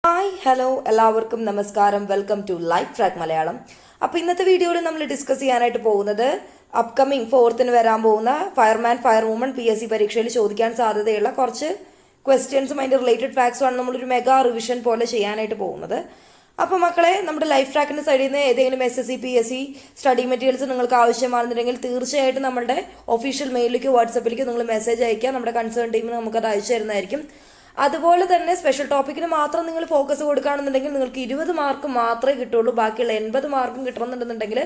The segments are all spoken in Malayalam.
ഹായ് ഹലോ എല്ലാവർക്കും നമസ്കാരം. Welcome to life track Malayalam. അപ്പോൾ ഇന്നത്തെ വീഡിയോയിൽ നമ്മൾ ഡിസ്കസ് ചെയ്യാനായിട്ട് പോകുന്നത് അപ്കമിങ് 4th വരാൻ പോകുന്ന ഫയർമാൻ ഫയർ വുമൺ PSC പരീക്ഷയിൽ ചോദിക്കാൻ സാധ്യതയുള്ള കുറച്ച് ക്വസ്റ്റ്യൻസും അതിൻ്റെ റിലേറ്റഡ് ഫാക്ട്സുമാണ് നമ്മളൊരു മെഗാ റിവിഷൻ പോലെ ചെയ്യാനായിട്ട് പോകുന്നത്. അപ്പോൾ മക്കളെ, നമ്മുടെ ലൈഫ് ട്രാക്കിൻ്റെ സൈഡിൽ നിന്ന് ഏതെങ്കിലും SSC PSC സ്റ്റഡി മെറ്റീരിയൽസ് നിങ്ങൾക്ക് ആവശ്യമാണെന്നുണ്ടെങ്കിൽ തീർച്ചയായിട്ടും നമ്മുടെ ഒഫീഷ്യൽ മെയിലിലേക്ക് വാട്സപ്പിലേക്ക് നിങ്ങൾ മെസ്സേജ് അയക്കുക. നമ്മുടെ കൺസേൺ ടീമിന് നമുക്കത് അയച്ചു തരുന്നതായിരിക്കും. അതുപോലെ തന്നെ സ്പെഷ്യൽ ടോപ്പിക്കിന് മാത്രം നിങ്ങൾ ഫോക്കസ് കൊടുക്കുകയാണെന്നുണ്ടെങ്കിൽ നിങ്ങൾക്ക് 20 മാർക്ക് മാത്രമേ കിട്ടുള്ളൂ. ബാക്കിയുള്ള 80 മാർക്കും കിട്ടണമെന്നുണ്ടെന്നുണ്ടെങ്കിൽ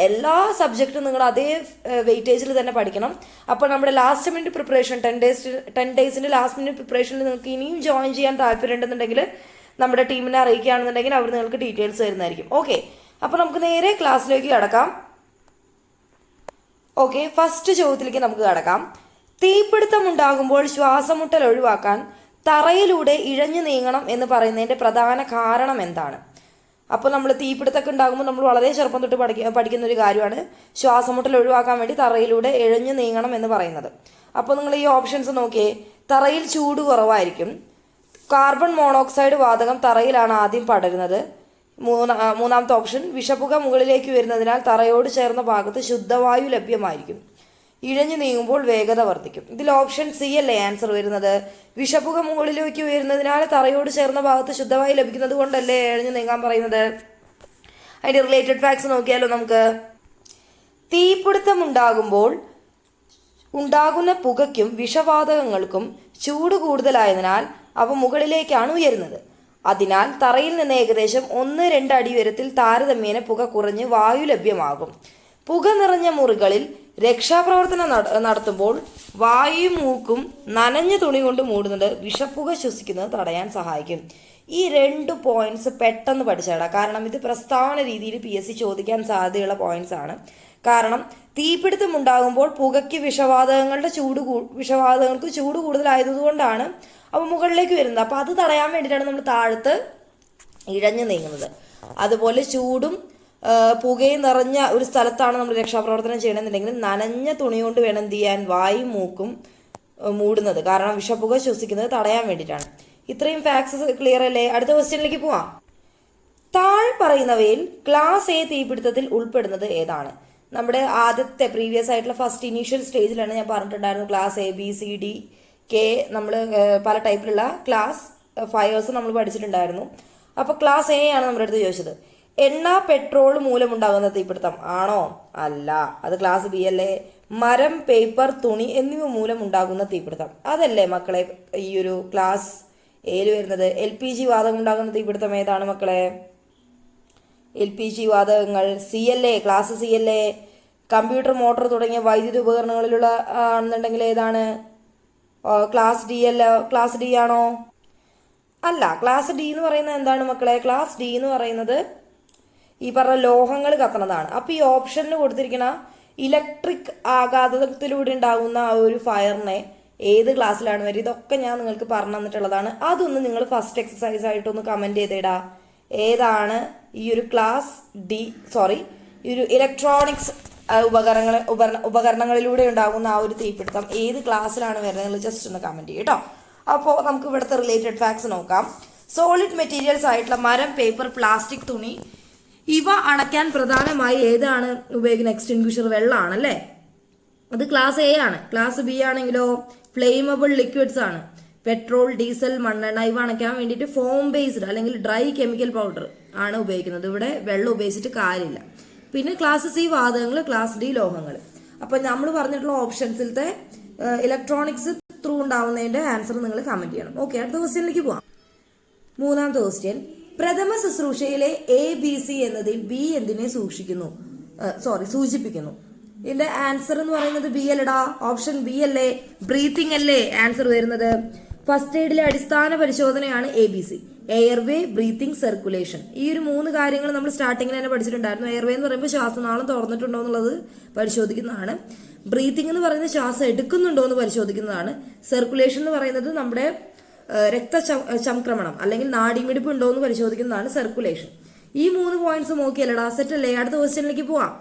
എല്ലാ സബ്ജക്റ്റും നിങ്ങൾ അതേ വെയിറ്റേജിൽ തന്നെ പഠിക്കണം. അപ്പോൾ നമ്മുടെ ലാസ്റ്റ് മിനിറ്റ് പ്രിപ്പറേഷൻ 10 ഡേയ്സിൻ്റെ ലാസ്റ്റ് മിനിറ്റ് പ്രിപ്പറേഷനിൽ നിങ്ങൾക്ക് ഇനിയും ജോയിൻ ചെയ്യാൻ താല്പര്യമുണ്ടെന്നുണ്ടെങ്കിൽ നമ്മുടെ ടീമിനെ അറിയിക്കുകയാണെന്നുണ്ടെങ്കിൽ അവർ നിങ്ങൾക്ക് ഡീറ്റെയിൽസ് തരുന്നതായിരിക്കും. ഓക്കെ, അപ്പോൾ നമുക്ക് നേരെ ക്ലാസ്സിലേക്ക് കടക്കാം. ഓക്കെ, ഫസ്റ്റ് ചോദ്യത്തിലേക്ക് നമുക്ക് കടക്കാം. തീപിടുത്തം ഉണ്ടാകുമ്പോൾ ശ്വാസമുട്ടൽ ഒഴിവാക്കാൻ തറയിലൂടെ ഇഴഞ്ഞു നീങ്ങണം എന്ന് പറയുന്നതിൻ്റെ പ്രധാന കാരണം എന്താണ്? അപ്പോൾ നമ്മൾ തീപിടുത്തമൊക്കെ ഉണ്ടാകുമ്പോൾ നമ്മൾ വളരെ ചെറുപ്പം തൊട്ട് പഠിക്കുന്ന ഒരു കാര്യമാണ് ശ്വാസമുട്ടൽ ഒഴിവാക്കാൻ വേണ്ടി തറയിലൂടെ ഇഴഞ്ഞു നീങ്ങണം എന്ന് പറയുന്നത്. അപ്പോൾ നിങ്ങൾ ഈ ഓപ്ഷൻസ് നോക്കിയേ. തറയിൽ ചൂട് കുറവായിരിക്കും. കാർബൺ മോണോക്സൈഡ് വാതകം തറയിലാണ് ആദ്യം പടരുന്നത്. മൂന്നാമത്തെ ഓപ്ഷൻ, വിഷപ്പുക മുകളിലേക്ക് വരുന്നതിനാൽ തറയോട് ചേർന്ന ഭാഗത്ത് ശുദ്ധവായു ലഭ്യമായിരിക്കും. ഇഴഞ്ഞു നീങ്ങുമ്പോൾ വേഗത വർദ്ധിക്കും. ഇതിൽ ഓപ്ഷൻ സി അല്ലേ ആൻസർ വരുന്നത്. വിഷപ്പുക മുകളിലേക്ക് ഉയരുന്നതിനാൽ തറയോട് ചേർന്ന ഭാഗത്ത് ശുദ്ധവായു ലഭിക്കുന്നത് കൊണ്ടല്ലേ ഇഴഞ്ഞു നീങ്ങാൻ പറയുന്നത്. അതിൻ്റെ റിലേറ്റഡ് ഫാക്ട്സ് നോക്കിയാലോ നമുക്ക്. തീപിടുത്തം ഉണ്ടാകുമ്പോൾ ഉണ്ടാകുന്ന പുകയ്ക്കും വിഷവാതകങ്ങൾക്കും ചൂട് കൂടുതലായതിനാൽ അവ മുകളിലേക്കാണ് ഉയരുന്നത്. അതിനാൽ തറയിൽ നിന്ന് ഏകദേശം 1-2 അടി ഉയരത്തിൽ താരതമ്യേന പുക കുറഞ്ഞ് വായു ലഭ്യമാകും. പുക നിറഞ്ഞ മുറികളിൽ രക്ഷാപ്രവർത്തനം നടത്തുമ്പോൾ വായു മൂക്കും നനഞ്ഞ തുണി കൊണ്ട് മൂടുന്നത് വിഷപ്പുക ശ്വസിക്കുന്നത് തടയാൻ സഹായിക്കും. ഈ 2 പോയിന്റ്സ് പെട്ടെന്ന് പഠിച്ചേടാ. കാരണം ഇത് പ്രസ്താവന രീതിയിൽ PSC ചോദിക്കാൻ സാധ്യതയുള്ള പോയിന്റ്സ് ആണ്. കാരണം തീപിടുത്തം ഉണ്ടാകുമ്പോൾ പുകയ്ക്ക് വിഷവാതകങ്ങൾക്ക് ചൂട് കൂടുതലായതുകൊണ്ടാണ് അവ മുകളിലേക്ക് വരുന്നത്. അപ്പോൾ അത് തടയാൻ വേണ്ടിയിട്ടാണ് നമ്മൾ താഴത്ത് ഇഴഞ്ഞു നീങ്ങുന്നത്. അതുപോലെ ചൂടും പുകയും നിറഞ്ഞ ഒരു സ്ഥലത്താണ് നമ്മൾ രക്ഷാപ്രവർത്തനം ചെയ്യണമെന്നുണ്ടെങ്കിൽ നനഞ്ഞ തുണി കൊണ്ട് വേണം എന്ത് ചെയ്യാൻ, വായും മൂക്കും മൂടുന്നത്. കാരണം വിഷപ്പുക ശ്വസിക്കുന്നത് തടയാൻ വേണ്ടിയിട്ടാണ്. ഇത്രയും ഫാക്ട്സ് ക്ലിയർ അല്ലേ? അടുത്ത ക്വസ്റ്റ്യനിലേക്ക് പോവാം. താഴെ പറയുന്നവയിൽ ക്ലാസ് A തീപിടുത്തത്തിൽ ഉൾപ്പെടുന്നത് ഏതാണ്? നമ്മുടെ ആദ്യത്തെ പ്രീവിയസ് ആയിട്ടുള്ള ഫസ്റ്റ് ഇനീഷ്യൽ സ്റ്റേജിലാണ് ഞാൻ പറഞ്ഞിട്ടുണ്ടായിരുന്നു ക്ലാസ് ABCDK നമ്മൾ പല ടൈപ്പിലുള്ള ക്ലാസ് ഫയേഴ്സ് നമ്മൾ പഠിച്ചിട്ടുണ്ടായിരുന്നു. അപ്പോൾ ക്ലാസ് A ആണ് നമ്മുടെ അടുത്ത് ചോദിച്ചത്. എണ്ണ പെട്രോൾ മൂലമുണ്ടാകുന്ന തീപിടുത്തം ആണോ? അല്ല, അത് ക്ലാസ് B അല്ലേ. മരം, പേപ്പർ, തുണി എന്നിവ മൂലമുണ്ടാകുന്ന തീപിടുത്തം അതല്ലേ മക്കളെ ഈ ഒരു ക്ലാസ് Aയിൽ വരുന്നത്. LPG വാതകം ഉണ്ടാകുന്ന തീപിടുത്തം ഏതാണ് മക്കളെ? LPG വാതകങ്ങൾ C അല്ലേ, ക്ലാസ് C അല്ലേ. കമ്പ്യൂട്ടർ, മോട്ടോർ തുടങ്ങിയ വൈദ്യുതി ഉപകരണങ്ങളിലുള്ള ആണെന്നുണ്ടെങ്കിൽ ഏതാണ്? ക്ലാസ് D അല്ല. ക്ലാസ് D ആണോ? അല്ല, ക്ലാസ് D എന്ന് പറയുന്നത് എന്താണ് മക്കളെ? ക്ലാസ് D എന്ന് പറയുന്നത് ഈ പറഞ്ഞ ലോഹങ്ങൾ കത്തണതാണ്. അപ്പോൾ ഈ ഓപ്ഷനിൽ കൊടുത്തിരിക്കുന്ന ഇലക്ട്രിക് ആഘാതത്തിലൂടെ ഉണ്ടാകുന്ന ആ ഒരു ഫയറിനെ ഏത് ക്ലാസ്സിലാണ് വരിക? ഇതൊക്കെ ഞാൻ നിങ്ങൾക്ക് പറഞ്ഞു തന്നിട്ടുള്ളതാണ്. അതൊന്ന് നിങ്ങൾ ഫസ്റ്റ് എക്സസൈസ് ആയിട്ടൊന്ന് കമൻറ്റ് ചെയ്തിടാ. ഏതാണ് ഈ ഒരു ക്ലാസ് D, ഈ ഒരു ഇലക്ട്രോണിക്സ് ഉപകരണങ്ങളിലൂടെ ഉണ്ടാകുന്ന ആ ഒരു തീപിടുത്തം ഏത് ക്ലാസ്സിലാണ് വരുന്നത്? നിങ്ങൾ ജസ്റ്റ് ഒന്ന് കമൻറ്റ് ചെയ്യും കേട്ടോ. അപ്പോൾ നമുക്ക് ഇവിടുത്തെ റിലേറ്റഡ് ഫാക്ട്സ് നോക്കാം. സോളിഡ് മെറ്റീരിയൽസ് ആയിട്ടുള്ള മരം, പേപ്പർ, പ്ലാസ്റ്റിക്, തുണി ഇവ അണയ്ക്കാൻ പ്രധാനമായി ഏതാണ് ഉപയോഗിക്കുന്ന? എക്സ്റ്റിങ്ക്വിഷർ, വെള്ളമാണല്ലേ. അത് ക്ലാസ് A ആണ്. ക്ലാസ് B ആണെങ്കിലോ ഫ്ലെയിമബിൾ ലിക്വിഡ്സ് ആണ്. പെട്രോൾ, ഡീസൽ, മണ്ണെണ്ണ ഇവ അണയ്ക്കാൻ വേണ്ടിയിട്ട് ഫോം ബേസ്ഡ് അല്ലെങ്കിൽ ഡ്രൈ കെമിക്കൽ പൗഡർ ആണ് ഉപയോഗിക്കുന്നത്. ഇവിടെ വെള്ളം ഉപയോഗിച്ചിട്ട് കാര്യമില്ല. പിന്നെ ക്ലാസ് C വാതകങ്ങൾ, ക്ലാസ് D ലോഹങ്ങൾ. അപ്പം നമ്മൾ പറഞ്ഞിട്ടുള്ള ഓപ്ഷൻസിലത്തെ ഇലക്ട്രോണിക്സ് ത്രൂ ഉണ്ടാവുന്നതിൻ്റെ ആൻസർ നിങ്ങൾ കമൻറ്റ് ചെയ്യണം. ഓക്കെ, അടുത്ത ക്വസ്റ്റ്യനിലേക്ക് പോവാം. മൂന്നാമത്തെ ക്വസ്റ്റ്യൻ, പ്രഥമ ശുശ്രൂഷയിലെ ABC എന്നതിൽ B എന്തിനെ സൂചിപ്പിക്കുന്നു? ഇതിന്റെ ആൻസർ എന്ന് പറയുന്നത് B അല്ലടാ. ഓപ്ഷൻ B അല്ലേ, ബ്രീത്തിങ് അല്ലേ ആൻസർ വരുന്നത്. ഫസ്റ്റ് എയ്ഡിലെ അടിസ്ഥാന പരിശോധനയാണ് ABC. Airway, breathing, circulation. ഈ ഒരു 3 കാര്യങ്ങൾ നമ്മൾ സ്റ്റാർട്ടിങ്ങിൽ തന്നെ പഠിച്ചിട്ടുണ്ടായിരുന്നു. എയർവേ എന്ന് പറയുമ്പോൾ ശ്വാസനാളം തുറന്നിട്ടുണ്ടോ എന്നുള്ളത് പരിശോധിക്കുന്നതാണ്. ബ്രീത്തിങ് എന്ന് പറയുന്നത് ശ്വാസം എടുക്കുന്നുണ്ടോ എന്ന് പരിശോധിക്കുന്നതാണ്. സർക്കുലേഷൻ എന്ന് പറയുന്നത് നമ്മുടെ രക്തചംക്രമണം അല്ലെങ്കിൽ നാഡിമിടിപ്പ് ഉണ്ടോ എന്ന് പരിശോധിക്കുന്നതാണ് സർക്കുലേഷൻ. ഈ 3 പോയിന്റ്സ് നോക്കിയല്ലടാ, സെറ്റ് അല്ലേ? അടുത്ത ക്വസ്റ്റ്യനിലേക്ക് പോവാം.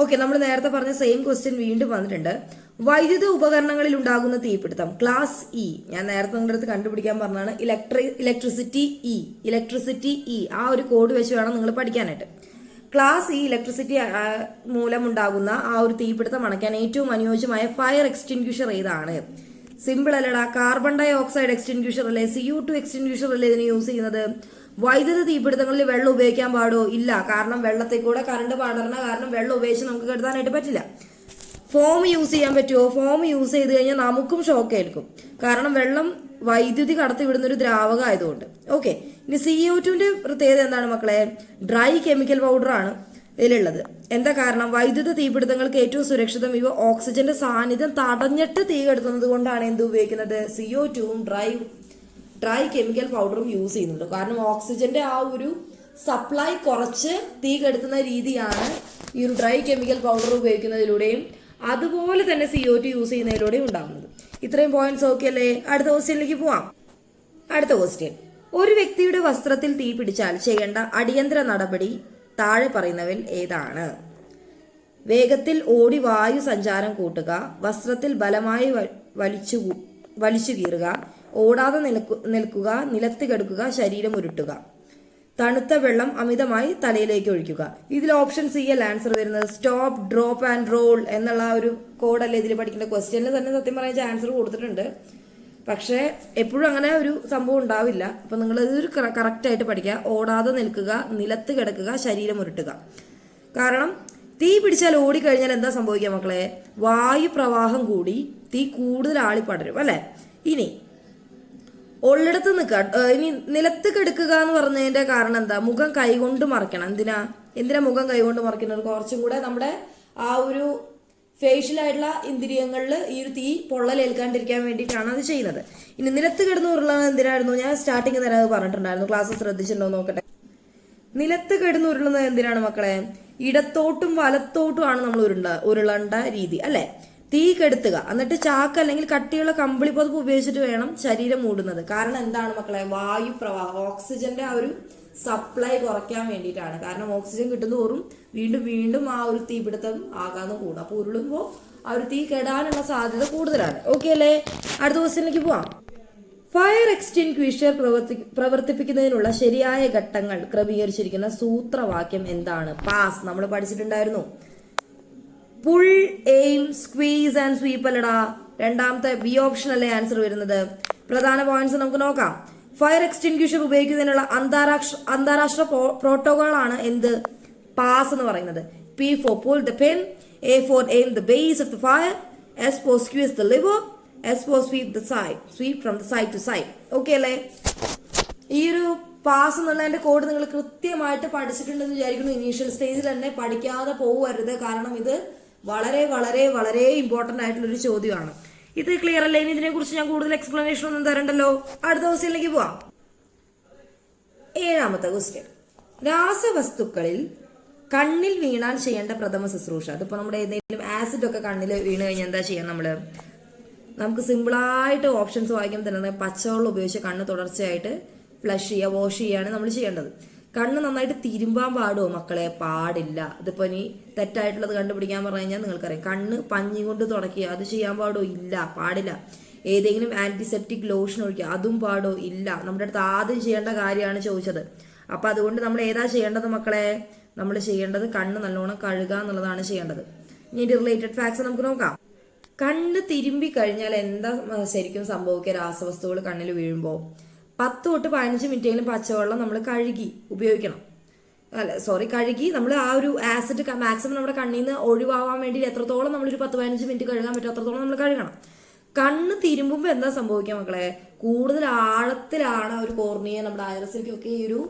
ഓക്കെ, നമ്മൾ നേരത്തെ പറഞ്ഞ സെയിം ക്വസ്റ്റ്യൻ വീണ്ടും വന്നിട്ടുണ്ട്. വൈദ്യുത ഉപകരണങ്ങളിൽ ഉണ്ടാകുന്ന തീപിടുത്തം ക്ലാസ് ഇ. ഞാൻ നേരത്തെ നിങ്ങളുടെ അടുത്ത് കണ്ടുപിടിക്കാൻ പറഞ്ഞാണ് ഇലക്ട്രിസിറ്റി ഇ ആ ഒരു കോഡ് വെച്ച് വേണം നിങ്ങൾ പഠിക്കാനായിട്ട്. ക്ലാസ് ഇ ഇലക്ട്രിസിറ്റി മൂലമുണ്ടാകുന്ന ആ ഒരു തീപിടുത്തം അണയ്ക്കാൻ ഏറ്റവും അനുയോജ്യമായ ഫയർ എക്സ്റ്റിൻഗ്വിഷർ ഏതാണ്? സിമ്പിൾ അല്ലടാ, കാർബൺ ഡൈ ഓക്സൈഡ് എക്സ്റ്റിൻഗ്വിഷർ അല്ലേ, CO2 എക്സ്റ്റിൻഗ്വിഷർ അല്ലേ ഇതിന് യൂസ് ചെയ്യുന്നത്. വൈദ്യുത തീപിടുത്തങ്ങളിൽ വെള്ളം ഉപയോഗിക്കാൻ പാടോ? ഇല്ല, കാരണം വെള്ളത്തിൽ കൂടെ കറണ്ട് പടർന്ന കാരണം വെള്ളം ഉപയോഗിച്ച് നമുക്ക് കെടുത്താനായിട്ട് പറ്റില്ല. ഫോം യൂസ് ചെയ്യാൻ പറ്റുമോ? ഫോം യൂസ് ചെയ്ത് കഴിഞ്ഞാൽ നമുക്കും ഷോക്ക് ഏൽക്കും, കാരണം വെള്ളം വൈദ്യുതി കടത്തിവിടുന്ന ഒരു ദ്രാവകം ആയതുകൊണ്ട്. ഓക്കെ, ഇനി CO2ന്റെ പ്രത്യേകത എന്താണ് മക്കളെ? ഡ്രൈ കെമിക്കൽ പൗഡർ ആണ് ഇതിലുള്ളത്. എന്താ കാരണം? വൈദ്യുത തീപിടുത്തങ്ങൾക്ക് ഏറ്റവും സുരക്ഷിതം ഇവ ഓക്സിജന്റെ സാന്നിധ്യം തടഞ്ഞിട്ട് തീ കെടുത്തുന്നത് കൊണ്ടാണ് എന്ത് ഉപയോഗിക്കുന്നത്? CO2വും ഡ്രൈ കെമിക്കൽ പൗഡറും യൂസ് ചെയ്യുന്നുണ്ട്. കാരണം ഓക്സിജന്റെ ആ ഒരു സപ്ലൈ കുറച്ച് തീ കെടുത്തുന്ന രീതിയാണ് ഈ ഒരു ഡ്രൈ കെമിക്കൽ പൗഡർ ഉപയോഗിക്കുന്നതിലൂടെയും അതുപോലെ തന്നെ CO2 യൂസ് ചെയ്യുന്നതിലൂടെയും ഉണ്ടാകുന്നത്. ഇത്രയും പോയിന്റ്സ് ഓക്കെ അല്ലേ? അടുത്ത ക്വസ്റ്റ്യനിലേക്ക് പോവാം. അടുത്ത ക്വസ്റ്റ്യൻ, ഒരു വ്യക്തിയുടെ വസ്ത്രത്തിൽ തീ പിടിച്ചാൽ ചെയ്യേണ്ട അടിയന്തര നടപടി താഴെ പറയുന്നവയിൽ ഏതാണ്? വേഗത്തിൽ ഓടി വായു സഞ്ചാരം കൂട്ടുക, വസ്ത്രത്തിൽ ബലമായി വലിച്ചു കീറുക, ഓടാതെ നിൽക്കുക, നിലത്ത് കിടക്കുക, ശരീരം ഉരുട്ടുക, തണുത്ത വെള്ളം അമിതമായി തലയിലേക്ക് ഒഴിക്കുക. ഇതിൽ ഓപ്ഷൻ സി അല്ല ആൻസർ വരുന്നത്. സ്റ്റോപ്പ്, ഡ്രോപ്പ് ആൻഡ് റോൾ എന്നുള്ള ഒരു കോഡല്ലേ ഇതിൽ പഠിക്കേണ്ട. ക്വസ്റ്റ്യനിൽ തന്നെ സത്യം പറഞ്ഞ ആൻസർ കൊടുത്തിട്ടുണ്ട്, പക്ഷേ എപ്പോഴും അങ്ങനെ ഒരു സംഭവം ഉണ്ടാവില്ല. അപ്പൊ നിങ്ങൾ ഇതൊരു കറക്റ്റ് ആയിട്ട് പഠിക്കുക. ഓടാതെ നിൽക്കുക, നിലത്ത് കിടക്കുക, ശരീരം ഉരുട്ടുക. കാരണം തീ പിടിച്ചാൽ ഓടിക്കഴിഞ്ഞാൽ എന്താ സംഭവിക്കുക മക്കളെ? വായു പ്രവാഹം കൂടി തീ കൂടുതൽ ആളിപ്പടരും അല്ലെ. ഇനി ഉള്ളിടത്ത് ഇനി നിലത്ത് കിടക്കുക എന്ന് പറഞ്ഞതിന്റെ കാരണം എന്താ? മുഖം കൈകൊണ്ട് മറയ്ക്കണം. എന്തിനാ മുഖം കൈകൊണ്ട് മറയ്ക്കുന്നത്? കുറച്ചും കൂടെ നമ്മുടെ ആ ഒരു ഫേഷ്യൽ ആയിട്ടുള്ള ഇന്ദ്രിയങ്ങളിൽ ഈ ഒരു തീ പൊള്ളലേൽക്കാണ്ടിരിക്കാൻ വേണ്ടിയിട്ടാണ് അത് ചെയ്യുന്നത്. ഇനി നിലത്ത് കിടന്ന് ഉരുളുന്നത് എന്തിനായിരുന്നു? ഞാൻ സ്റ്റാർട്ടിങ് തന്നെ അത് പറഞ്ഞിട്ടുണ്ടായിരുന്നു, ക്ലാസ് ശ്രദ്ധിച്ചിട്ടുണ്ടോ നോക്കട്ടെ. നിലത്ത് കിടന്ന് ഉരുളുന്നത് എന്തിനാണ് മക്കളെ? ഇടത്തോട്ടും വലത്തോട്ടും ആണ് നമ്മൾ ഉരുളേണ്ട രീതി അല്ലെ. തീ കെടുത്തുക, എന്നിട്ട് ചാക്ക് അല്ലെങ്കിൽ കട്ടിയുള്ള കമ്പിളി പുതപ്പ് ഉപയോഗിച്ചിട്ട് വേണം ശരീരം മൂടുന്നത്. കാരണം എന്താണ് മക്കളെ? വായു പ്രവാഹം, ഓക്സിജന്റെ ആ ഒരു സപ്ലൈ കുറയ്ക്കാൻ വേണ്ടിയിട്ടാണ്. കാരണം ഓക്സിജൻ കിട്ടുന്നതോറും വീണ്ടും വീണ്ടും ആ ഒരു തീപിടുത്തം ആകാതെ കൂടും. അപ്പൊ ഉരുളുമ്പോൾ ആ ഒരു തീ കെടാനുള്ള സാധ്യത കൂടുതലാണ്. ഓക്കെ അല്ലേ? അടുത്ത ക്വസ്റ്റ്യനിലേക്ക് പോവാം. ഫയർ എക്സ്റ്റിൻഗ്വിഷർ പ്രവർത്തിപ്പിക്കുന്നതിനുള്ള ശരിയായ ഘട്ടങ്ങൾ ക്രമീകരിച്ചിരിക്കുന്ന സൂത്രവാക്യം എന്താണ്? പാസ് നമ്മൾ പഠിച്ചിട്ടുണ്ടായിരുന്നു. Pull, aim, squeeze and sweep അല്ലടാ. രണ്ടാമത്തെ ബി ഓപ്ഷൻ അല്ലേ ആൻസർ വരുന്നത്. പ്രധാന പോയിന്റ്സ് നമുക്ക് നോക്കാം. ഫയർ എക്സ്റ്റിൻഗ്വിഷർ ഉപയോഗിക്കുന്നതിനുള്ള അന്താരാഷ്ട്ര പ്രോട്ടോകോളാണ് എന്ത്? പാസ് എന്ന് പറയുന്നത്. P for pull the pin, A for aim the base of the fire, S for squeeze the lever, S for sweep from the side to side. Okay അല്ലേ? ഈ ഒരു പാസ് എന്നുള്ളതിന്റെ കോഡ് നിങ്ങൾ കൃത്യമായിട്ട് പഠിച്ചിട്ടുണ്ടെന്ന് വിചാരിക്കുന്നു. ഇനീഷ്യൽ സ്റ്റേജിൽ തന്നെ പഠിക്കാതെ പോകരുത്, കാരണം ഇത് വളരെ വളരെ വളരെ ഇമ്പോർട്ടന്റ് ആയിട്ടുള്ള ഒരു ചോദ്യമാണ്. ഇത് ക്ലിയർ അല്ലേ? ഇനി ഇതിനെ കുറിച്ച് ഞാൻ കൂടുതൽ എക്സ്പ്ലനേഷൻ ഒന്നും തരണ്ടല്ലോ. അടുത്ത ക്വസ്റ്റ്യനിലേക്ക് പോവാം. 7ാമത്തെ ക്വസ്റ്റ്യൻ, രാസവസ്തുക്കളിൽ കണ്ണിൽ വീണാൽ ചെയ്യേണ്ട പ്രഥമ ശുശ്രൂഷ. അതിപ്പോ നമ്മുടെ ഏതെങ്കിലും ആസിഡ് ഒക്കെ കണ്ണിൽ വീണ് കഴിഞ്ഞാൽ എന്താ ചെയ്യാൻ? നമുക്ക് സിമ്പിളായിട്ട് ഓപ്ഷൻസ് വായിക്കുമ്പോൾ തന്നെ പച്ചവെള്ളം ഉപയോഗിച്ച് കണ്ണ് തുടർച്ചയായിട്ട് ഫ്ലഷ് ചെയ്യുക, വാഷ് ചെയ്യാണ് നമ്മൾ ചെയ്യേണ്ടത്. കണ്ണ് നന്നായിട്ട് തിരുമ്പാൻ പാടുമോ മക്കളെ? പാടില്ല. ഇതിപ്പോ ഇനി തെറ്റായിട്ടുള്ളത് കണ്ടുപിടിക്കാൻ പറഞ്ഞു കഴിഞ്ഞാൽ നിങ്ങൾക്കറിയാം. കണ്ണ് പഞ്ഞി കൊണ്ട് തുടയ്ക്കുക, അത് ചെയ്യാൻ പാടോ? ഇല്ല, പാടില്ല. ഏതെങ്കിലും ആന്റിസെപ്റ്റിക് ലോഷൻ ഒഴിക്കുക, അതും പാടോ? ഇല്ല. നമ്മുടെ അടുത്ത് ആദ്യം ചെയ്യേണ്ട കാര്യമാണ് ചോദിച്ചത്. അപ്പൊ അതുകൊണ്ട് നമ്മൾ ഏതാ ചെയ്യേണ്ടത് മക്കളെ? നമ്മൾ ചെയ്യേണ്ടത് കണ്ണ് നല്ലോണം കഴുകുക എന്നുള്ളതാണ് ചെയ്യേണ്ടത്. ഇനി റിലേറ്റഡ് ഫാക്ട്സ് നമുക്ക് നോക്കാം. കണ്ണ് തിരുമ്പി കഴിഞ്ഞാൽ എന്താ ശരിക്കും സംഭവിക്കുക? രാസവസ്തുക്കൾ കണ്ണിൽ വീഴുമ്പോൾ 10 തൊട്ട് 15 മിനിറ്റെങ്കിലും പച്ചവെള്ളം നമ്മൾ കഴുകി ഉപയോഗിക്കണം. കഴുകി നമ്മൾ ആ ഒരു ആസിഡ് മാക്സിമം നമ്മുടെ കണ്ണിൽ നിന്ന് ഒഴിവാവാൻ വേണ്ടി എത്രത്തോളം നമ്മളൊരു 10-15 മിനിറ്റ് കഴുകാൻ പറ്റും അത്രത്തോളം നമ്മൾ കഴുകണം. കണ്ണ് തിരുമ്പുമ്പോൾ എന്താ സംഭവിക്കുക മക്കളെ? കൂടുതൽ ആഴത്തിലാണ് ഒരു കോർണിയ, നമ്മുടെ ഐറിസിലേക്കൊക്കെ ഈ ഒരു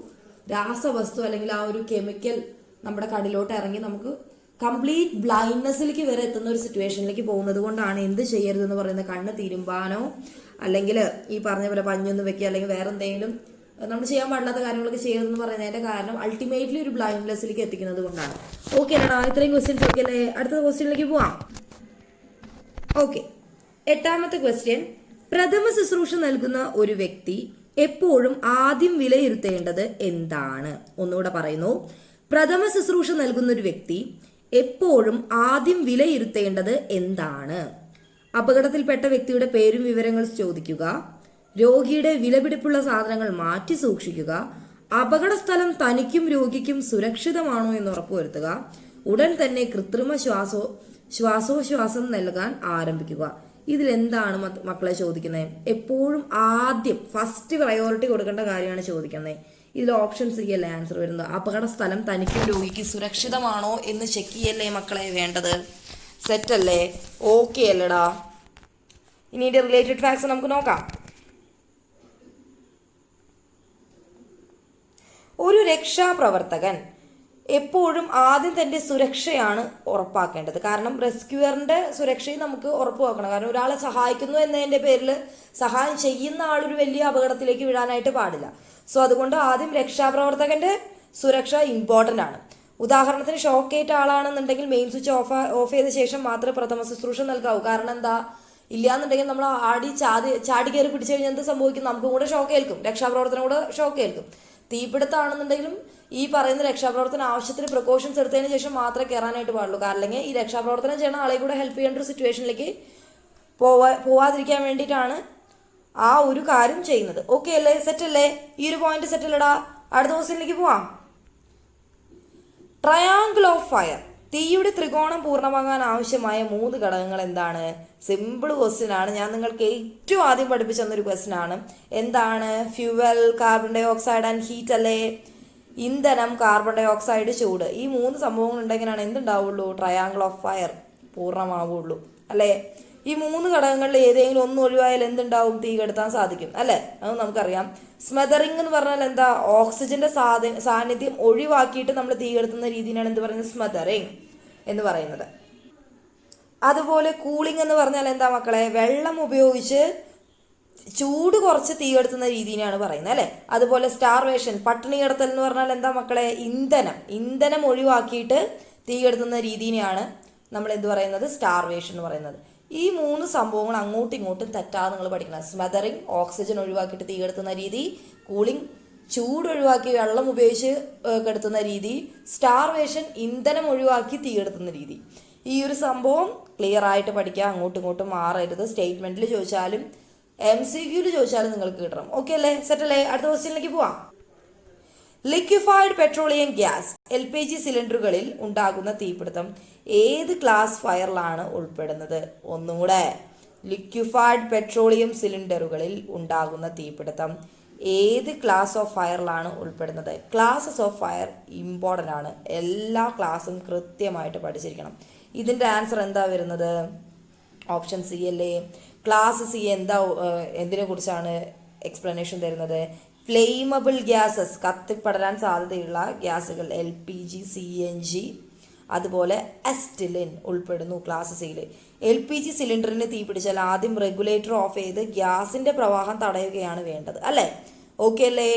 രാസവസ്തു അല്ലെങ്കിൽ ആ ഒരു കെമിക്കൽ നമ്മുടെ കണ്ണിലോട്ട് ഇറങ്ങി നമുക്ക് കംപ്ലീറ്റ് ബ്ലൈൻഡ്നെസ്സിലേക്ക് വരെ എത്തുന്ന ഒരു സിറ്റുവേഷനിലേക്ക് പോകുന്നത് കൊണ്ടാണ് എന്ത് ചെയ്യരുതെന്ന് പറയുന്നത്. കണ്ണ് തിരുമ്പാനോ അല്ലെങ്കിൽ ഈ പറഞ്ഞ പോലെ പഞ്ഞൊന്നും വെക്കുക അല്ലെങ്കിൽ വേറെ എന്തെങ്കിലും നമ്മൾ ചെയ്യാൻ പാടില്ലാത്ത കാര്യങ്ങളൊക്കെ ചെയ്യരുതെന്ന് പറയുന്നതിന്റെ കാരണം അൾട്ടിമേറ്റ്ലി ഒരു ബ്ലൈൻഡ്നെസ്സിലേക്ക് എത്തിക്കുന്നത് കൊണ്ടാണ്. ഓക്കെ അല്ലടാ? ഇത്രയും ക്വസ്റ്റ്യൻസ് ഓക്കെ അല്ലേ? അടുത്ത ക്വസ്റ്റ്യനിലേക്ക് പോവാം. ഓക്കെ, 8ാമത്തെ ക്വസ്റ്റ്യൻ, പ്രഥമ ശുശ്രൂഷ നൽകുന്ന ഒരു വ്യക്തി എപ്പോഴും ആദ്യം വിലയിരുത്തേണ്ടത് എന്താണ്? ഒന്നുകൂടെ പറയുന്നു. പ്രഥമ ശുശ്രൂഷ നൽകുന്ന ഒരു വ്യക്തി എപ്പോഴും ആദ്യം വിലയിരുത്തേണ്ടത് എന്താണ്? അപകടത്തിൽപ്പെട്ട വ്യക്തിയുടെ പേരും വിവരങ്ങൾ ചോദിക്കുക, രോഗിയുടെ വിലപിടിപ്പുള്ള സാധനങ്ങൾ മാറ്റി സൂക്ഷിക്കുക, അപകട സ്ഥലം തനിക്കും രോഗിക്കും സുരക്ഷിതമാണോ എന്ന് ഉറപ്പുവരുത്തുക, ഉടൻ തന്നെ കൃത്രിമ ശ്വാസോച്ഛ്വാസം നൽകാൻ ആരംഭിക്കുക. ഇതിലെന്താണ് മക്കളെ ചോദിക്കുന്നത്? എപ്പോഴും ആദ്യം ഫസ്റ്റ് പ്രയോറിറ്റി കൊടുക്കേണ്ട കാര്യമാണ് ചോദിക്കുന്നത്. ഇതിൽ ഓപ്ഷൻ സി അല്ലേ ആൻസർ വരുന്നത്. അപകട സ്ഥലം തനിക്കും രോഗിക്ക് സുരക്ഷിതമാണോ എന്ന് ചെക്ക് ചെയ്യല്ലേ മക്കളെ വേണ്ടത്. സെറ്റ് അല്ലേ? ഓക്കെ അല്ലടാ. ഇനി ഇതിന്റെ റിലേറ്റഡ് ഫാക്ട്സ് നമുക്ക് നോക്കാം. ഒരു രക്ഷാപ്രവർത്തകൻ എപ്പോഴും ആദ്യം തന്റെ സുരക്ഷയാണ് ഉറപ്പാക്കേണ്ടത്. കാരണം റെസ്ക്യൂവറിന്റെ സുരക്ഷയും നമുക്ക് ഉറപ്പുവെക്കണം. കാരണം ഒരാളെ സഹായിക്കുന്നു എന്നതിന്റെ പേരിൽ സഹായം ചെയ്യുന്ന ആളൊരു വലിയ അപകടത്തിലേക്ക് വീഴാനായിട്ട് പാടില്ല. സോ അതുകൊണ്ട് ആദ്യം രക്ഷാപ്രവർത്തകന്റെ സുരക്ഷ ഇമ്പോർട്ടൻ്റ് ആണ്. ഉദാഹരണത്തിന് ഷോക്കേറ്റ ആളാണെന്നുണ്ടെങ്കിൽ മെയിൻ സ്വിച്ച് ഓഫ് ചെയ്ത ശേഷം മാത്രമേ പ്രഥമ ശുശ്രൂഷ നൽകാവൂ. കാരണം എന്താ, ഇല്ലാന്നുണ്ടെങ്കിൽ നമ്മൾ ചാടി കയറി പിടിച്ചു കഴിഞ്ഞാൽ എന്ത് സംഭവിക്കും? നമുക്കും കൂടെ ഷോക്ക് ഏൽക്കും, രക്ഷാപ്രവർത്തനം കൂടെ ഷോക്ക് ഏൽക്കും. തീപിടുത്താണെന്നുണ്ടെങ്കിലും ഈ പറയുന്ന രക്ഷാപ്രവർത്തനം ആവശ്യത്തിന് പ്രിക്കോഷൻസ് എടുത്തതിന് ശേഷം മാത്രമേ കയറാനായിട്ട് പാടുള്ളൂ. കാരണം അല്ലെങ്കിൽ ഈ രക്ഷാപ്രവർത്തനം ചെയ്യുന്ന ആളെ കൂടെ ഹെൽപ്പ് ചെയ്യേണ്ട ഒരു സിറ്റുവേഷനിലേക്ക് പോവാതിരിക്കാൻ വേണ്ടിയിട്ടാണ് ആ ഒരു കാര്യം ചെയ്യുന്നത്. ഓക്കെ അല്ലേ? സെറ്റ് അല്ലേ? ഈ ഒരു പോയിന്റ് സെറ്റ് അല്ലടാ. അടുത്ത ക്വസ്റ്റ്യനിലേക്ക് പോവാം. ട്രയാങ്കിൾ ഓഫ് ഫയർ, തീയുടെ ത്രികോണം പൂർണ്ണമാകാൻ ആവശ്യമായ 3 ഘടകങ്ങൾ എന്താണ്? സിമ്പിൾ ക്വസ്റ്റ്യൻ ആണ്. ഞാൻ നിങ്ങൾക്ക് ഏറ്റവും ആദ്യം പഠിപ്പിച്ചു തന്നൊരു ക്വസ്റ്റ്യൻ ആണ്. എന്താണ്? Fuel, carbon dioxide and heat അല്ലേ? ഇന്ധനം, കാർബൺ ഡൈ ഓക്സൈഡ്, ചൂട്. ഈ 3 സംഭവങ്ങൾ ഉണ്ടെങ്കിലാണ് എന്തുണ്ടാവുള്ളൂ? ട്രയാങ്കിൾ ഓഫ് ഫയർ പൂർണ്ണമാവുള്ളൂ അല്ലേ? ഈ 3 ഘടകങ്ങളിൽ ഏതെങ്കിലും ഒന്ന് ഒഴിവായാൽ എന്തുണ്ടാവും? തീ കെടുത്താൻ സാധിക്കും അല്ലേ? അത് നമുക്കറിയാം. സ്മെതറിങ് എന്ന് പറഞ്ഞാൽ എന്താ? ഓക്സിജന്റെ സാന്നിധ്യം ഒഴിവാക്കിയിട്ട് നമ്മൾ തീ കെടുത്തുന്ന രീതിയാണ് എന്ത് പറയുന്നത്? സ്മെതറിങ് എന്ന് പറയുന്നത്. അതുപോലെ കൂളിംഗ് എന്ന് പറഞ്ഞാൽ എന്താ മക്കളെ? വെള്ളം ഉപയോഗിച്ച് ചൂട് കുറച്ച് തീ കെടുത്തുന്ന രീതിയാണ് പറയുന്നത് അല്ലെ? അതുപോലെ സ്റ്റാർവേഷൻ, പട്ടിണി കിടത്തൽ എന്ന് പറഞ്ഞാൽ എന്താ മക്കളെ? ഇന്ധനം ഒഴിവാക്കിയിട്ട് തീ കെടുത്തുന്ന രീതിയാണ് നമ്മൾ എന്ത് പറയുന്നത്? സ്റ്റാർവേഷൻ എന്ന് പറയുന്നത്. ഈ 3 സംഭവങ്ങൾ അങ്ങോട്ടും ഇങ്ങോട്ടും തെറ്റാതെ നിങ്ങൾ പഠിക്കണം. സ്മെതറിങ്, ഓക്സിജൻ ഒഴിവാക്കിയിട്ട് തീ കെടുത്തുന്ന രീതി. കൂളിംഗ്, ചൂട് ഒഴിവാക്കി വെള്ളം ഉപയോഗിച്ച് കെടുത്തുന്ന രീതി. സ്റ്റാർവേഷൻ, ഇന്ധനം ഒഴിവാക്കി തീ കെടുത്തുന്ന രീതി. ഈ ഒരു സംഭവം ക്ലിയർ ആയിട്ട് പഠിക്കുക. അങ്ങോട്ടും ഇങ്ങോട്ടും മാറരുത്. സ്റ്റേറ്റ്മെന്റിൽ ചോദിച്ചാലും MCQയിൽ ചോദിച്ചാലും നിങ്ങൾക്ക് കിട്ടണം. ഓക്കെ അല്ലേ? സെറ്റ് അല്ലേ? അടുത്ത ക്വസ്റ്റ്യനിലേക്ക് പോവാം. ലിക്വിഫൈഡ് പെട്രോളിയം ഗ്യാസ് LPG സിലിണ്ടറുകളിൽ ഉണ്ടാകുന്ന തീപിടുത്തം ഏത് ക്ലാസ് ഫയറിലാണ് ഉൾപ്പെടുന്നത്? ഒന്നും കൂടെ. ലിക്വിഫൈഡ് പെട്രോളിയം സിലിണ്ടറുകളിൽ ഉണ്ടാകുന്ന തീപിടുത്തം ഏത് ക്ലാസ് ഓഫ് ഫയറിലാണ് ഉൾപ്പെടുന്നത്? ക്ലാസസ് ഓഫ് ഫയർ ഇമ്പോർട്ടൻ്റ് ആണ്. എല്ലാ ക്ലാസ്സും കൃത്യമായിട്ട് പഠിച്ചിരിക്കണം. ഇതിൻ്റെ ആൻസർ എന്താ വരുന്നത്? ഓപ്ഷൻ സി അല്ലേ? ക്ലാസ് സി എന്താ, എന്തിനെ കുറിച്ചാണ് എക്സ്പ്ലനേഷൻ തരുന്നത്? ഫ്ലെയിമബിൾ ഗ്യാസസ്, കത്തിപ്പടരാൻ സാധ്യതയുള്ള ഗ്യാസുകൾ LPG, CNG, അതുപോലെ അസ്റ്റലിൻ ഉൾപ്പെടുന്നു ക്ലാസ് സിയിൽ. LPG സിലിണ്ടറിന് തീ പിടിച്ചാൽ ആദ്യം റെഗുലേറ്റർ ഓഫ് ചെയ്ത് ഗ്യാസിന്റെ പ്രവാഹം തടയുകയാണ് വേണ്ടത് അല്ലേ? ഓക്കെ അല്ലേ?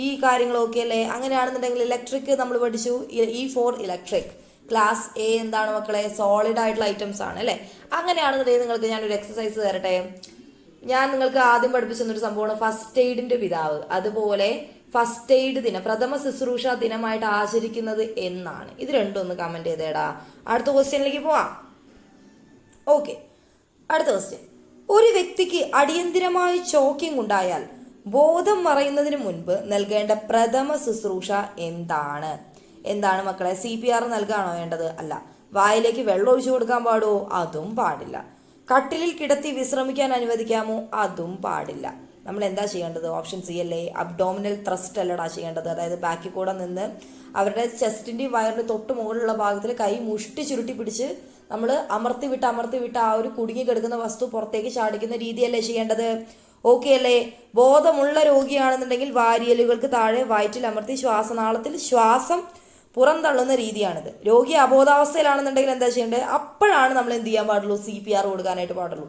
ഈ കാര്യങ്ങൾ ഓക്കെ അല്ലേ? അങ്ങനെയാണെന്നുണ്ടെങ്കിൽ ഇലക്ട്രിക് നമ്മൾ പഠിച്ചു. E4 electric. ക്ലാസ് എ എന്താണ് മക്കളെ? സോളിഡ് ആയിട്ടുള്ള ഐറ്റംസ് ആണ് അല്ലേ? അങ്ങനെയാണെന്നുണ്ടെങ്കിൽ നിങ്ങൾക്ക് ഞാനൊരു എക്സസൈസ് തരട്ടെ. ഞാൻ നിങ്ങൾക്ക് ആദ്യം പഠിപ്പിച്ചൊരു സംഭവമാണ് ഫസ്റ്റ് എയ്ഡിന്റെ പിതാവ്. അതുപോലെ ഫസ്റ്റ് എയ്ഡ് ദിനം, പ്രഥമ ശുശ്രൂഷ ദിനമായിട്ട് ആചരിക്കുന്നത് എന്നാണ്. ഇത് രണ്ടും ഒന്ന് കമന്റ് ചെയ്തേടാ. അടുത്ത ക്വസ്റ്റ്യനിലേക്ക് പോവാം. ഓക്കെ, അടുത്ത ക്വസ്റ്റ്യൻ. ഒരു വ്യക്തിക്ക് അടിയന്തിരമായി ചോക്കിംഗ് ഉണ്ടായാൽ ബോധം മറയുന്നതിന് മുൻപ് നൽകേണ്ട പ്രഥമ ശുശ്രൂഷ എന്താണ്? എന്താണ് മക്കളെ? CPR നൽകാണോ വേണ്ടത്? അല്ല. വായിലേക്ക് വെള്ളം ഒഴിച്ചു കൊടുക്കാൻ പാടുമോ? അതും പാടില്ല. കട്ടിലിൽ കിടത്തി വിശ്രമിക്കാൻ അനുവദിക്കാമോ? അതും പാടില്ല. നമ്മൾ എന്താ ചെയ്യേണ്ടത്? ഓപ്ഷൻ സി അല്ലേ? അബ്ഡോമിനൽ ത്രസ്റ്റ് അല്ലടാ ചെയ്യേണ്ടത്. അതായത് ബാക്കിൽ കൂടെ നിന്ന് അവരുടെ ചെസ്റ്റിൻ്റെയും വയറിൻ്റെ തൊട്ട് മുകളിലുള്ള ഭാഗത്തിൽ കൈ മുഷ്ടി ചുരുട്ടി പിടിച്ച് നമ്മൾ അമർത്തി വിട്ട് ആ ഒരു കുടുങ്ങി കിടക്കുന്ന വസ്തു പുറത്തേക്ക് ചാടിക്കുന്ന രീതിയല്ലേ ചെയ്യേണ്ടത്? ഓക്കെ അല്ലേ? ബോധമുള്ള രോഗിയാണെന്നുണ്ടെങ്കിൽ വാരിയലുകൾക്ക് താഴെ വയറ്റിൽ അമർത്തി ശ്വാസനാളത്തിൽ ശ്വാസം പുറന്തള്ളുന്ന രീതിയാണിത്. രോഗി അബോധാവസ്ഥയിലാണെന്നുണ്ടെങ്കിൽ എന്താ ചെയ്യേണ്ടത്? അപ്പോഴാണ് നമ്മൾ എന്ത് ചെയ്യാൻ പാടുള്ളൂ? CPR കൊടുക്കാനായിട്ട് പാടുള്ളൂ.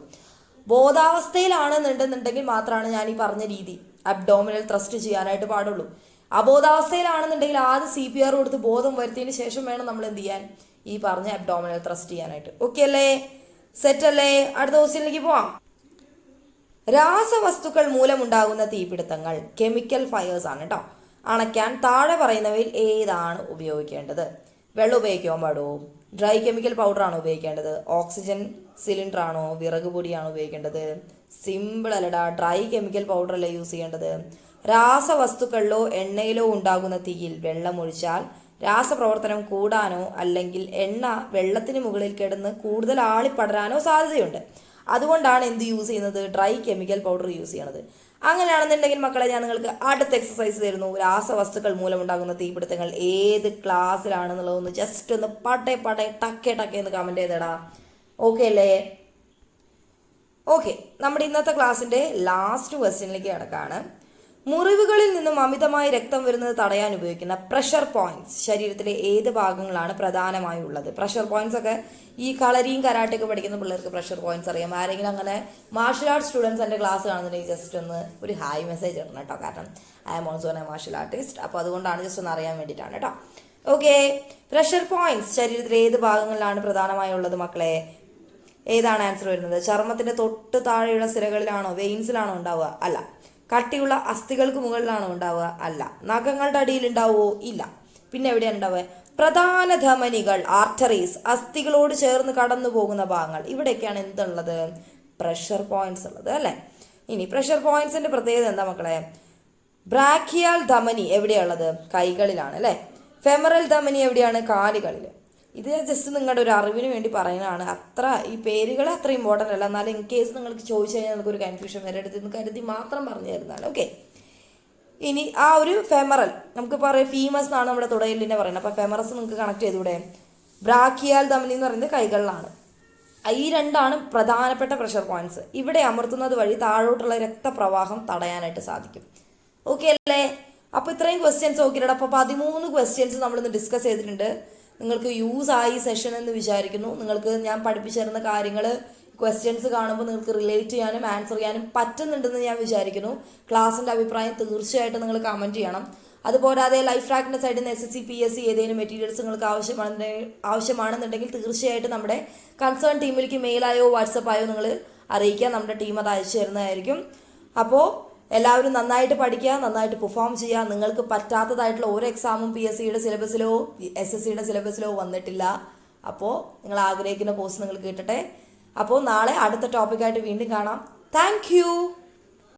ബോധാവസ്ഥയിലാണെന്നുണ്ടെന്നുണ്ടെങ്കിൽ മാത്രമാണ് ഞാൻ ഈ പറഞ്ഞ രീതി അബ്ഡോമിനൽ ത്രസ്റ്റ് ചെയ്യാനായിട്ട് പാടുള്ളൂ. അബോധാവസ്ഥയിലാണെന്നുണ്ടെങ്കിൽ ആദ്യം CPR കൊടുത്ത് ബോധം വരുത്തിയതിന് ശേഷം വേണം നമ്മൾ എന്ത് ചെയ്യാൻ? ഈ പറഞ്ഞ അബ്ഡോമിനൽ ത്രസ്റ്റ് ചെയ്യാനായിട്ട്. ഓക്കെ അല്ലേ? സെറ്റ് അല്ലേ? അടുത്ത ക്വസ്റ്റ്യനിലേക്ക് പോവാം. രാസവസ്തുക്കൾ മൂലമുണ്ടാകുന്ന തീപിടുത്തങ്ങൾ കെമിക്കൽ ഫയേഴ്സ് ആണ് കേട്ടോ. അണയ്ക്കാൻ താഴെ പറയുന്നവയിൽ ഏതാണ് ഉപയോഗിക്കേണ്ടത്? വെള്ളം ഉപയോഗിക്കാൻ പാടുമോ? ഡ്രൈ കെമിക്കൽ പൗഡറാണ് ഉപയോഗിക്കേണ്ടത്? ഓക്സിജൻ സിലിണ്ടർ ആണോ, വിറക് പൊടിയാണോ ഉപയോഗിക്കേണ്ടത്? സിമ്പിൾ അല്ലടാ, ഡ്രൈ കെമിക്കൽ പൗഡർ അല്ലേ യൂസ് ചെയ്യേണ്ടത്. രാസവസ്തുക്കളിലോ എണ്ണയിലോ ഉണ്ടാകുന്ന തീയിൽ വെള്ളം ഒഴിച്ചാൽ രാസപ്രവർത്തനം കൂടാനോ അല്ലെങ്കിൽ എണ്ണ വെള്ളത്തിന് മുകളിൽ കിടന്ന് കൂടുതൽ ആളിപ്പടരാനോ സാധ്യതയുണ്ട്. അതുകൊണ്ടാണ് എന്ത് യൂസ് ചെയ്യുന്നത്? ഡ്രൈ കെമിക്കൽ പൗഡർ യൂസ് ചെയ്യണത്. അങ്ങനെയാണെന്നുണ്ടെങ്കിൽ മക്കളെ, ഞാൻ നിങ്ങൾക്ക് അടുത്ത എക്സസൈസ് തരുന്നു. രാസവസ്തുക്കൾ മൂലമുണ്ടാകുന്ന തീപിടുത്തങ്ങൾ ഏത് ക്ലാസ്സിലാണെന്നുള്ളതൊന്ന് ജസ്റ്റ് ഒന്ന് പടേ ടക്കേ എന്ന് കമന്റ് ചെയ്തടാ. ഓക്കെ അല്ലേ? ഓക്കെ, നമ്മുടെ ഇന്നത്തെ ക്ലാസ്സിന്റെ ലാസ്റ്റ് ക്വസ്റ്റ്യനിലേക്ക് കിടക്കാണ്. മുറിവുകളിൽ നിന്നും അമിതമായി രക്തം വരുന്നത് തടയാൻ ഉപയോഗിക്കുന്ന പ്രഷർ പോയിന്റ്സ് ശരീരത്തിലെ ഏത് ഭാഗങ്ങളാണ് പ്രധാനമായും ഉള്ളത്? പ്രഷർ പോയിന്റ്സ് ഒക്കെ ഈ കളരിയും കരാട്ടയൊക്കെ പഠിക്കുന്ന പിള്ളേർക്ക് പ്രഷർ പോയിന്റ്സ് അറിയാം. ആരെങ്കിലും അങ്ങനെ മാർഷൽ ആർട്സ് സ്റ്റുഡൻസ് എൻ്റെ ക്ലാസ് കാണുന്നുണ്ടെങ്കിൽ ജസ്റ്റ് ഒന്ന് ഒരു ഹായ് മെസ്സേജ് ഇടണം കേട്ടോ. കാരണം I am also a martial artist. അപ്പോൾ അതുകൊണ്ടാണ് ജസ്റ്റ് ഒന്ന് അറിയാൻ വേണ്ടിയിട്ടാണ് കേട്ടോ. ഓക്കെ, പ്രഷർ പോയിന്റ്സ് ശരീരത്തിലെ ഏത് ഭാഗങ്ങളിലാണ് പ്രധാനമായും ഉള്ളത് മക്കളെ? ഏതാണ് ആൻസർ വരുന്നത്? ചർമ്മത്തിന്റെ തൊട്ട് താഴെയുള്ള സിരകളിലാണോ, വെയിൻസിലാണോ ഉണ്ടാവുക? അല്ല. കട്ടിയുള്ള അസ്ഥികൾക്ക് മുകളിലാണോ ഉണ്ടാവുക? അല്ല. നഖങ്ങളുടെ അടിയിൽ ഉണ്ടാവുമോ? ഇല്ല. പിന്നെ എവിടെയാണ് ഉണ്ടാവുക? പ്രധാന ധമനികൾ, ആർട്ടറീസ്, അസ്ഥികളോട് ചേർന്ന് കടന്നു പോകുന്ന ഭാഗങ്ങൾ, ഇവിടെയൊക്കെയാണ് എന്തുള്ളത്? പ്രഷർ പോയിന്റ്സ് ഉള്ളത് അല്ലേ. ഇനി പ്രഷർ പോയിന്റ്സിന്റെ പ്രത്യേകത എന്താ മക്കളെ? ബ്രാക്കിയാൽ ധമനി എവിടെയുള്ളത്? കൈകളിലാണ് അല്ലേ. ഫെമറൽ ധമനി എവിടെയാണ്? കാലുകളിൽ. ഇത് ജസ്റ്റ് നിങ്ങളുടെ ഒരു അറിവിന് വേണ്ടി പറയുന്നതാണ്. അത്ര ഈ പേരുകൾ അത്ര ഇമ്പോർട്ടൻ്റ് അല്ല. എന്നാലും ഇൻ കേസ് നിങ്ങൾക്ക് ചോദിച്ചു കഴിഞ്ഞാൽ നിങ്ങൾക്കൊരു കൺഫ്യൂഷൻ വരരുതെന്ന് കരുതി മാത്രം പറഞ്ഞു തരുന്നതാണ്. ഓക്കെ, ഇനി ആ ഒരു ഫെമറൽ നമുക്ക് പറയാം, ഫീമസ് എന്നാണ് നമ്മുടെ തുടയിലിനെ പറയുന്നത്. അപ്പോൾ ഫെമറസ് നിങ്ങൾക്ക് കണക്ട് ചെയ്തൂടെ? ബ്രാക്കിയാൽ ധമനി എന്ന് പറയുന്നത് കൈകളിലാണ്. ഈ രണ്ടാണ് പ്രധാനപ്പെട്ട പ്രഷർ പോയിന്റ്സ്. ഇവിടെ അമർത്തുന്നത് വഴി താഴോട്ടുള്ള രക്തപ്രവാഹം തടയാനായിട്ട് സാധിക്കും. ഓക്കെ അല്ലേ? അപ്പോൾ ഇത്രയും ക്വസ്റ്റ്യൻസ് നോക്കിയിട്ടുണ്ട്. അപ്പോൾ 13 ക്വസ്റ്റ്യൻസ് നമ്മളിന്ന് ഡിസ്കസ് ചെയ്തിട്ടുണ്ട്. നിങ്ങൾക്ക് യൂസ് ആയി സെഷൻ എന്ന് വിചാരിക്കുന്നു. നിങ്ങൾക്ക് ഞാൻ പഠിപ്പിച്ചു തരുന്ന കാര്യങ്ങൾ ക്വസ്റ്റ്യൻസ് കാണുമ്പോൾ നിങ്ങൾക്ക് റിലേറ്റ് ചെയ്യാനും ആൻസർ ചെയ്യാനും പറ്റുന്നുണ്ടെന്ന് ഞാൻ വിചാരിക്കുന്നു. ക്ലാസ്സിൻ്റെ അഭിപ്രായം തീർച്ചയായിട്ടും നിങ്ങൾ കമൻറ്റ് ചെയ്യണം. അതുപോലാതെ ലൈഫ് ട്രാക്കിൻ്റെ സൈഡിൽ നിന്ന് SSC PSC ഏതെങ്കിലും മെറ്റീരിയൽസ് നിങ്ങൾക്ക് ആവശ്യമാണെന്നുണ്ടെങ്കിൽ തീർച്ചയായിട്ടും നമ്മുടെ കൺസേൺ ടീമിലേക്ക് മെയിലായോ വാട്സപ്പായോ നിങ്ങൾ അറിയിക്കുക. നമ്മുടെ ടീം അത് അയച്ചു തരുന്നതായിരിക്കും. അപ്പോൾ എല്ലാവരും നന്നായിട്ട് പഠിക്കുക, നന്നായിട്ട് പെർഫോം ചെയ്യുക. നിങ്ങൾക്ക് പറ്റാത്തതായിട്ടുള്ള ഒരു എക്സാമും PSCയുടെ സിലബസിലോ SSCയുടെ സിലബസിലോ വന്നിട്ടില്ല. അപ്പോൾ നിങ്ങൾ ആഗ്രഹിക്കുന്ന കോഴ്സ് നിങ്ങൾക്ക് കിട്ടട്ടെ. അപ്പോൾ നാളെ അടുത്ത ടോപ്പിക്കായിട്ട് വീണ്ടും കാണാം. താങ്ക്